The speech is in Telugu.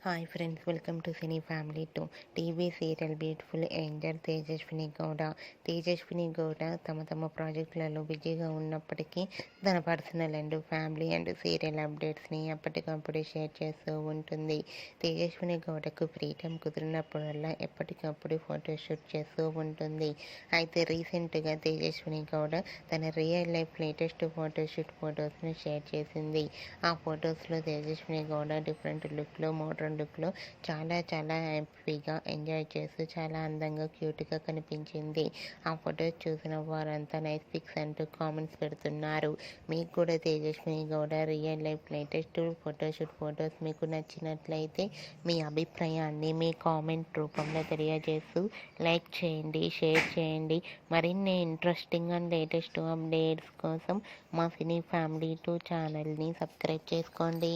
Hi friends, welcome to cine family to TV serial beautiful angel Tejaswini Gowda తమ ప్రాజెక్టులలో బిజీగా ఉన్నప్పటికీ తన personal and family and serial అప్డేట్స్ని ఎప్పటికప్పుడు షేర్ చేస్తూ ఉంటుంది. తేజస్విని గౌడకు ఫ్రీ టైం కుదిరినప్పుడల్లా ఎప్పటికప్పుడు ఫోటోషూట్ చేస్తూ ఉంటుంది. అయితే రీసెంట్గా తేజస్విని గౌడ తన రియల్ లైఫ్ లేటెస్ట్ ఫోటోస్ని షేర్ చేసింది. ఆ ఫొటోస్లో తేజస్విని గౌడ డిఫరెంట్ లుక్లో మోడ్రన్ లుక్లో చాలా హ్యాపీగా ఎంజాయ్ చేస్తూ చాలా అందంగా క్యూట్గా కనిపించింది. ఆ ఫొటోస్ చూసిన వారంతా నైస్ పిక్స్ అంటూ కామెంట్స్ పెడుతున్నారు. మీకు కూడా Tejaswini Gowda real life latest photoshoot photos మీకు నచ్చినట్లయితే మీ అభిప్రాయాన్ని మీ కామెంట్ రూపంలో తెలియజేస్తూ లైక్ చేయండి, షేర్ చేయండి. మరిన్ని ఇంట్రెస్టింగ్ అండ్ లేటెస్ట్ అప్డేట్స్ కోసం మా సినీ ఫ్యామిలీ 2 ఛానల్ని సబ్స్క్రైబ్ చేసుకోండి.